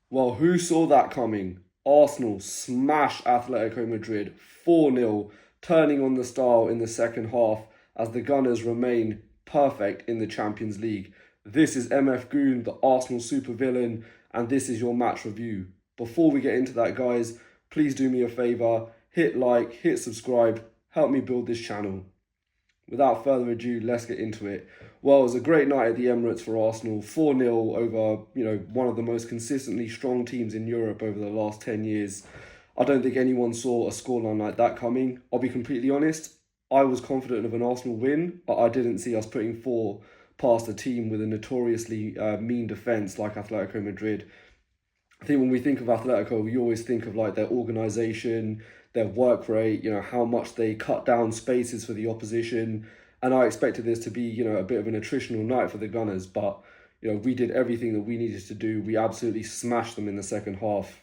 Well, who saw that coming? Arsenal smash Atletico Madrid 4-0, turning on the style in the second half as the Gunners remain perfect in the Champions League. This is MF Goon, the Arsenal supervillain, and this is your match review. Before we get into that, guys, please do me a favour, hit like, hit subscribe, help me build this channel. Without further ado, let's get into it. Well, it was a great night at the Emirates for Arsenal. 4-0 over, one of the most consistently strong teams in Europe over the last 10 years. I don't think anyone saw a scoreline like that coming. I'll be completely honest. I was confident of an Arsenal win, but I didn't see us putting four past a team with a notoriously mean defence like Atletico Madrid. I think when we think of Atletico, we always think of like their organisation, their work rate, how much they cut down spaces for the opposition. And I expected this to be, a bit of an attritional night for the Gunners, but we did everything that we needed to do. We absolutely smashed them in the second half.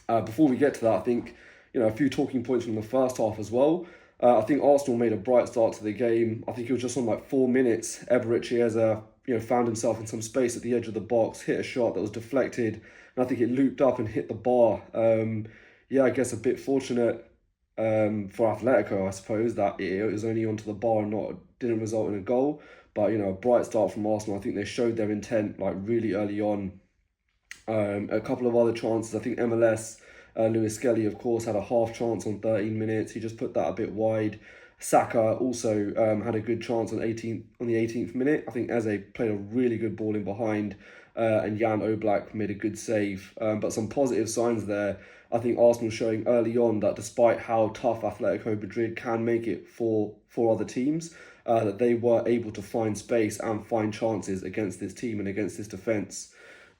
Before we get to that, I think a few talking points from the first half as well. I think Arsenal made a bright start to the game. I think it was just on like 4 minutes. Emirates found himself in some space at the edge of the box, hit a shot that was deflected, and I think it looped up and hit the bar. I guess a bit fortunate for Atletico, I suppose, that it was only onto the bar and didn't result in a goal. But a bright start from Arsenal. I think they showed their intent like really early on. A couple of other chances. I think MLS, Lewis Skelly, of course, had a half chance on 13 minutes. He just put that a bit wide. Saka also had a good chance on the 18th minute. I think Eze played a really good ball in behind, and Jan Oblak made a good save. But some positive signs there. I think Arsenal showing early on that despite how tough Atletico Madrid can make it for other teams, that they were able to find space and find chances against this team and against this defence.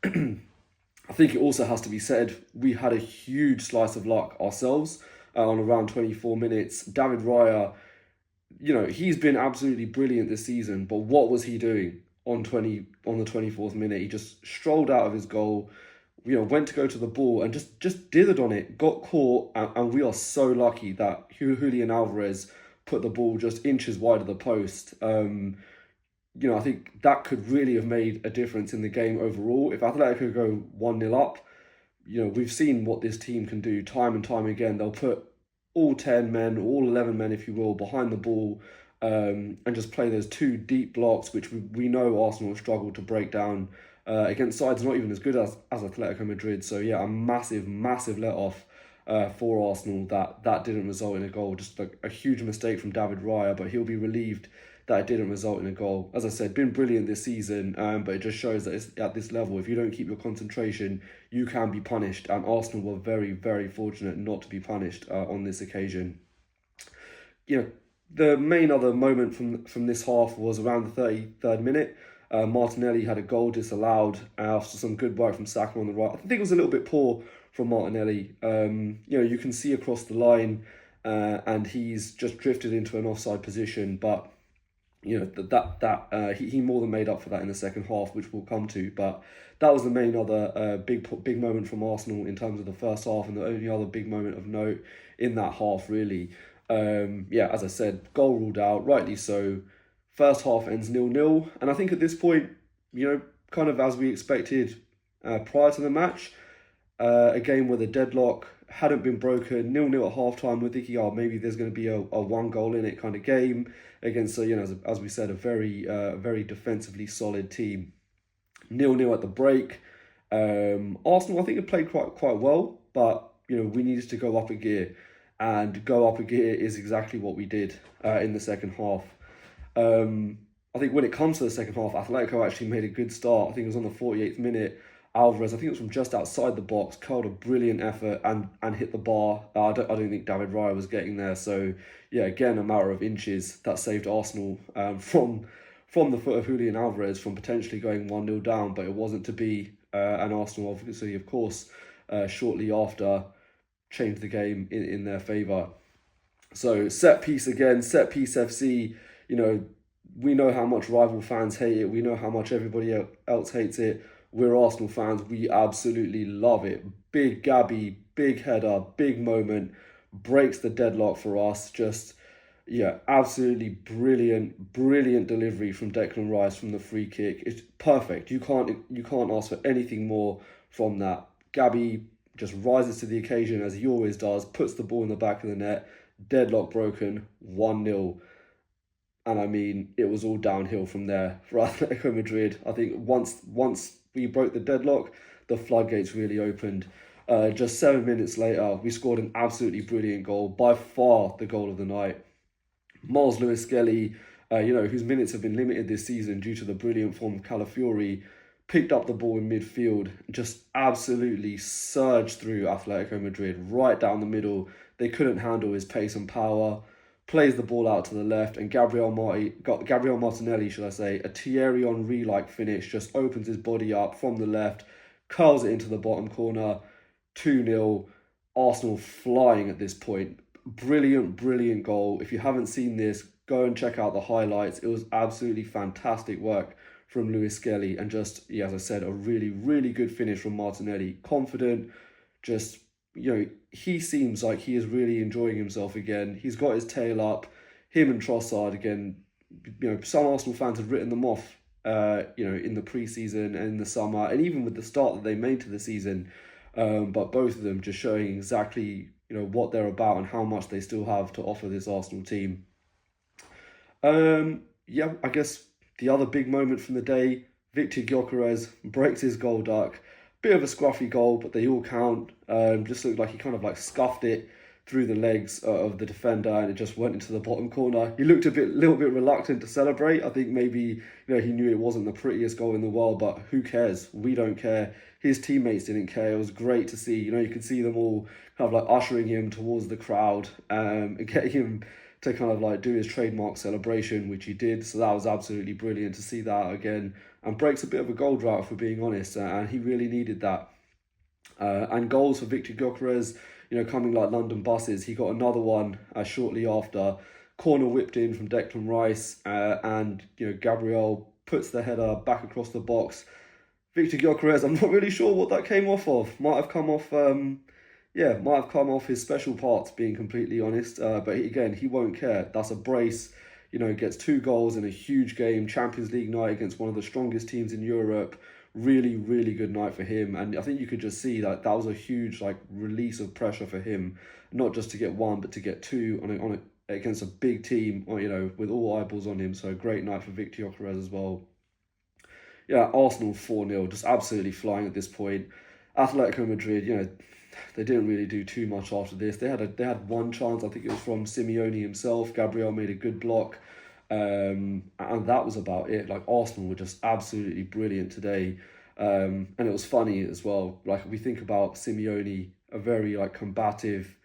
I think it also has to be said, we had a huge slice of luck ourselves on around 24 minutes. David Raya, he's been absolutely brilliant this season, but what was he doing on the 24th minute? He just strolled out of his goal, went to go to the ball and just dithered on it, got caught, and we are so lucky that Julian Alvarez put the ball just inches wide of the post. I think that could really have made a difference in the game overall. If Atletico go 1-0 up, we've seen what this team can do time and time again. They'll put all 10 men, all 11 men, if you will, behind the ball and just play those two deep blocks, which we know Arsenal have struggled to break down against sides not even as good as Atletico Madrid. So, yeah, a massive, massive let-off for Arsenal that didn't result in a goal. Just a huge mistake from David Raya, but he'll be relieved that it didn't result in a goal. As I said, been brilliant this season, but it just shows that it's at this level. If you don't keep your concentration, you can be punished, and Arsenal were very, very fortunate not to be punished on this occasion. The main other moment from this half was around the 33rd minute. Martinelli had a goal disallowed after some good work from Saka on the right. I think it was a little bit poor from Martinelli. You can see across the line, and he's just drifted into an offside position, but he more than made up for that in the second half, which we'll come to. But that was the main other big moment from Arsenal in terms of the first half, and the only other big moment of note in that half, really. As I said, goal ruled out, rightly so. First half ends 0-0, and I think at this point, kind of as we expected prior to the match, a game where the deadlock hadn't been broken, 0-0 at half-time. We're thinking, maybe there's going to be a one goal in it kind of game against, as we said, a very defensively solid team. 0-0 at the break. Arsenal, I think, have played quite well, but, we needed to go up a gear, and go up a gear is exactly what we did in the second half. I think when it comes to the second half, Atletico actually made a good start. I think it was on the 48th minute. Alvarez, I think it was from just outside the box, curled a brilliant effort and hit the bar. I don't think David Raya was getting there. So, yeah, again, a matter of inches that saved Arsenal from the foot of Julian Alvarez from potentially going 1-0 down, but it wasn't to be. And Arsenal, obviously, of course, shortly after, changed the game in their favour. So, set piece again, set piece FC, we know how much rival fans hate it. We know how much everybody else hates it. We're Arsenal fans. We absolutely love it. Big Gabby, big header, big moment, breaks the deadlock for us. Just, absolutely brilliant delivery from Declan Rice from the free kick. It's perfect. You can't ask for anything more from that. Gabby just rises to the occasion as he always does, puts the ball in the back of the net, deadlock broken, 1-0. And I mean, it was all downhill from there for Atletico Madrid. I think once we broke the deadlock, the floodgates really opened. Just 7 minutes later, we scored an absolutely brilliant goal, by far the goal of the night. Miles Lewis-Skelly, whose minutes have been limited this season due to the brilliant form of Calafiori, picked up the ball in midfield, just absolutely surged through Atletico Madrid, right down the middle. They couldn't handle his pace and power. Plays the ball out to the left, and Gabriel Martinelli, should I say, a Thierry Henry-like finish, just opens his body up from the left, curls it into the bottom corner, 2-0. Arsenal flying at this point. Brilliant, brilliant goal. If you haven't seen this, go and check out the highlights. It was absolutely fantastic work from Lewis-Skelly, and just, yeah, as I said, a really, really good finish from Martinelli. Confident, just, he seems like he is really enjoying himself again. He's got his tail up. Him and Trossard, again, some Arsenal fans have written them off, in the pre-season and in the summer, and even with the start that they made to the season. But both of them just showing exactly, what they're about and how much they still have to offer this Arsenal team. I guess the other big moment from the day, Victor Gyökeres breaks his goal duck. Bit of a scruffy goal, but they all count. Just looked like he kind of like scuffed it through the legs of the defender, and it just went into the bottom corner. He looked little bit reluctant to celebrate. I think maybe he knew it wasn't the prettiest goal in the world, but who cares? We don't care. His teammates didn't care. It was great to see. You could see them all kind of like ushering him towards the crowd, and getting him to kind of like do his trademark celebration, which he did. So that was absolutely brilliant to see that again, and breaks a bit of a goal drought, for being honest, and he really needed that. And goals for Victor Gyökeres, coming like London buses. He got another one shortly after. Corner whipped in from Declan Rice, and Gabriel puts the header back across the box. Victor Gyökeres, I'm not really sure what that came off of. Might have come off his special parts, being completely honest. But again, he won't care. That's a brace. Gets 2 goals in a huge game, Champions League night against one of the strongest teams in Europe. Really, really good night for him. And I think you could just see that was a huge release of pressure for him, not just to get 1, but to get 2 against a big team, with all eyeballs on him. So great night for Victor Gyökeres as well. Yeah, Arsenal 4-0, just absolutely flying at this point. Atletico Madrid, they didn't really do too much after this. They had one chance, I think it was from Simeone himself. Gabriel made a good block, and that was about it. Arsenal were just absolutely brilliant today, and it was funny as well. We think about Simeone, a very combative,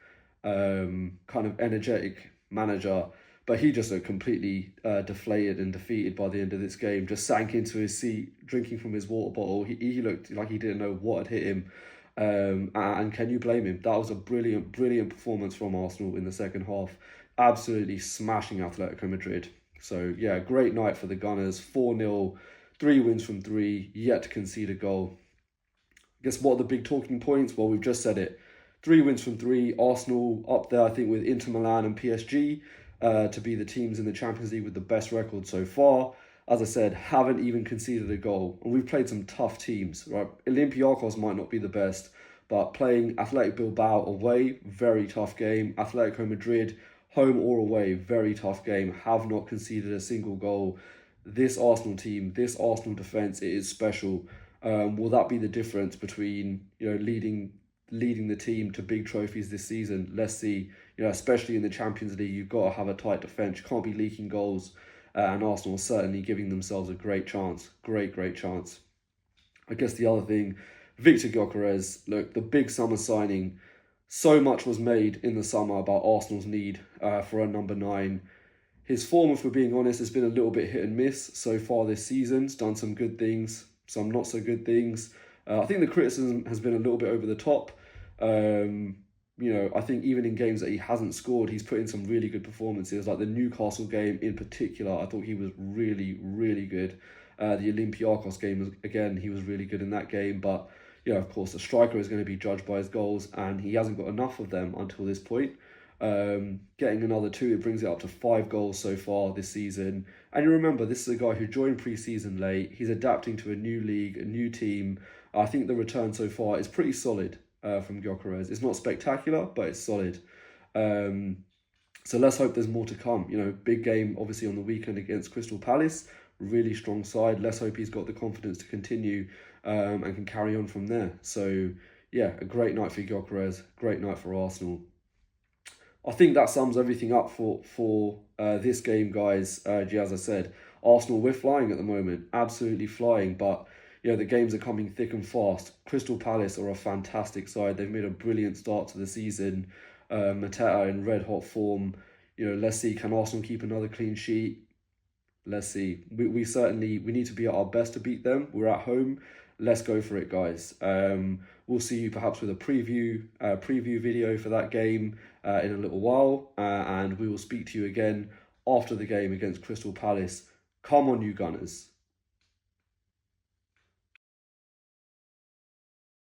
kind of energetic manager, but he just looked completely deflated and defeated by the end of this game. Just sank into his seat, drinking from his water bottle. He looked like he didn't know what had hit him. And can you blame him? That was a brilliant, brilliant performance from Arsenal in the second half. Absolutely smashing Atletico Madrid. So, yeah, great night for the Gunners. 4-0, 3 wins from 3, yet to concede a goal. I guess what are the big talking points? Well, we've just said it. 3 wins from 3. Arsenal up there, I think, with Inter Milan and PSG to be the teams in the Champions League with the best record so far. As I said, haven't even conceded a goal. And we've played some tough teams, right? Olympiacos might not be the best, but playing Athletic Bilbao away, very tough game. Atletico Madrid, home or away, very tough game. Have not conceded a single goal. This Arsenal team, this Arsenal defence, it is special. Will that be the difference between leading the team to big trophies this season? Let's see. Especially in the Champions League, you've got to have a tight defence. You can't be leaking goals. And Arsenal are certainly giving themselves a great chance. Great chance. I guess the other thing, Victor Gyökeres, look, the big summer signing. So much was made in the summer about Arsenal's need for a number 9. His form, if we're being honest, has been a little bit hit and miss so far this season. He's done some good things, some not so good things. I think the criticism has been a little bit over the top. I think even in games that he hasn't scored, he's put in some really good performances. Like the Newcastle game in particular, I thought he was really, really good. The Olympiacos game, again, he was really good in that game. But, of course, the striker is going to be judged by his goals, and he hasn't got enough of them until this point. Getting another 2, it brings it up to 5 goals so far this season. And you remember, this is a guy who joined pre-season late. He's adapting to a new league, a new team. I think the return so far is pretty solid from Gyökeres. It's not spectacular, but it's solid. So let's hope there's more to come. Big game obviously on the weekend against Crystal Palace. Really strong side. Let's hope he's got the confidence to continue and can carry on from there. So yeah, a great night for Gyökeres. Great night for Arsenal. I think that sums everything up for this game, guys. As I said, Arsenal, we're flying at the moment, absolutely flying. But the games are coming thick and fast. Crystal Palace are a fantastic side. They've made a brilliant start to the season. Mateta in red hot form. Let's see, can Arsenal keep another clean sheet? Let's see. We certainly need to be at our best to beat them. We're at home. Let's go for it, guys. We'll see you perhaps with a preview video for that game in a little while, and we will speak to you again after the game against Crystal Palace. Come on, you Gunners.